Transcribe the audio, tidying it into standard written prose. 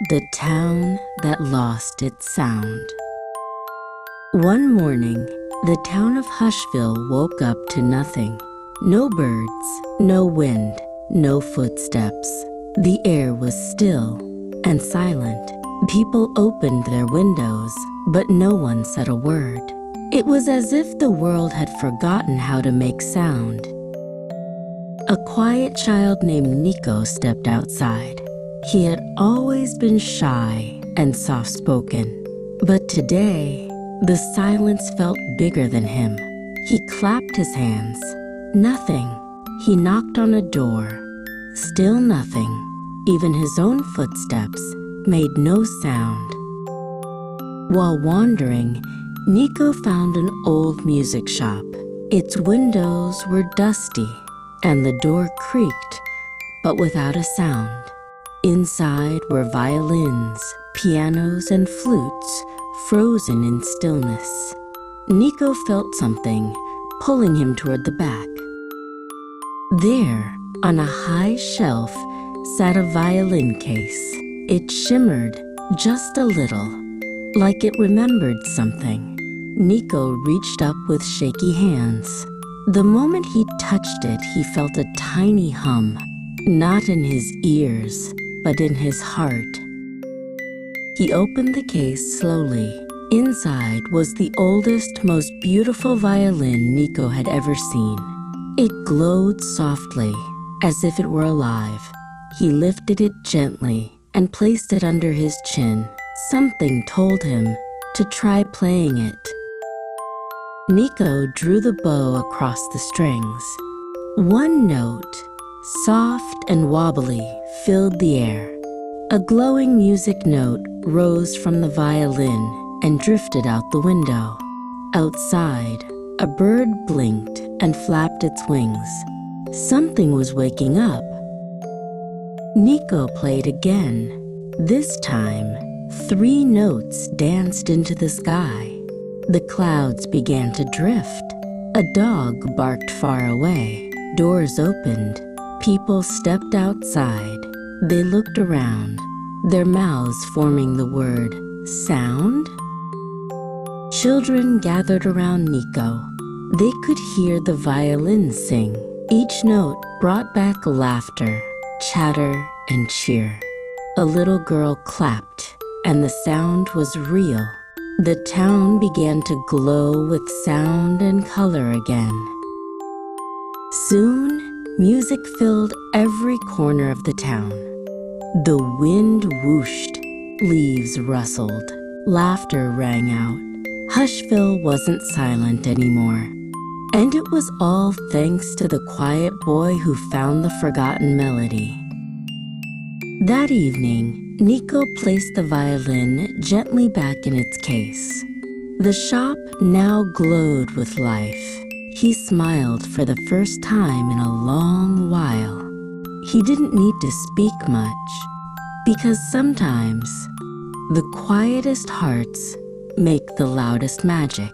The town that lost its sound. One morning, the town of Hushville woke up to nothing. No birds, no wind, no footsteps. The air was still and silent. People opened their windows, but no one said a word. It was as if the world had forgotten how to make sound. A quiet child named Nico stepped outside. He had always been shy and soft-spoken, but today, the silence felt bigger than him. He clapped his hands. Nothing. He knocked on a door. Still nothing. Even his own footsteps made no sound. While wandering, Nico found an old music shop. Its windows were dusty, and the door creaked, but without a sound. Inside were violins, pianos, and flutes, frozen in stillness. Nico felt something pulling him toward the back. There, on a high shelf, sat a violin case. It shimmered just a little, like it remembered something. Nico reached up with shaky hands. The moment he touched it, he felt a tiny hum, not in his ears, but in his heart. He opened the case slowly. Inside was the oldest, most beautiful violin Nico had ever seen. It glowed softly, as if it were alive. He lifted it gently and placed it under his chin. Something told him to try playing it. Nico drew the bow across the strings. One note, soft and wobbly, filled the air. A glowing music note rose from the violin and drifted out the window. Outside, a bird blinked and flapped its wings. Something was waking up. Nico played again. This time, 3 notes danced into the sky. The clouds began to drift. A dog barked far away. Doors opened. People stepped outside. They looked around, their mouths forming the word sound. Children gathered around Nico. They could hear the violin sing. Each note brought back laughter, chatter, and cheer. A little girl clapped, and the sound was real. The town began to glow with sound and color again. Soon, music filled every corner of the town. The wind whooshed, leaves rustled, laughter rang out. Hushville wasn't silent anymore. And it was all thanks to the quiet boy who found the forgotten melody. That evening, Nico placed the violin gently back in its case. The shop now glowed with life. He smiled for the first time in a long while. He didn't need to speak much, because sometimes the quietest hearts make the loudest magic.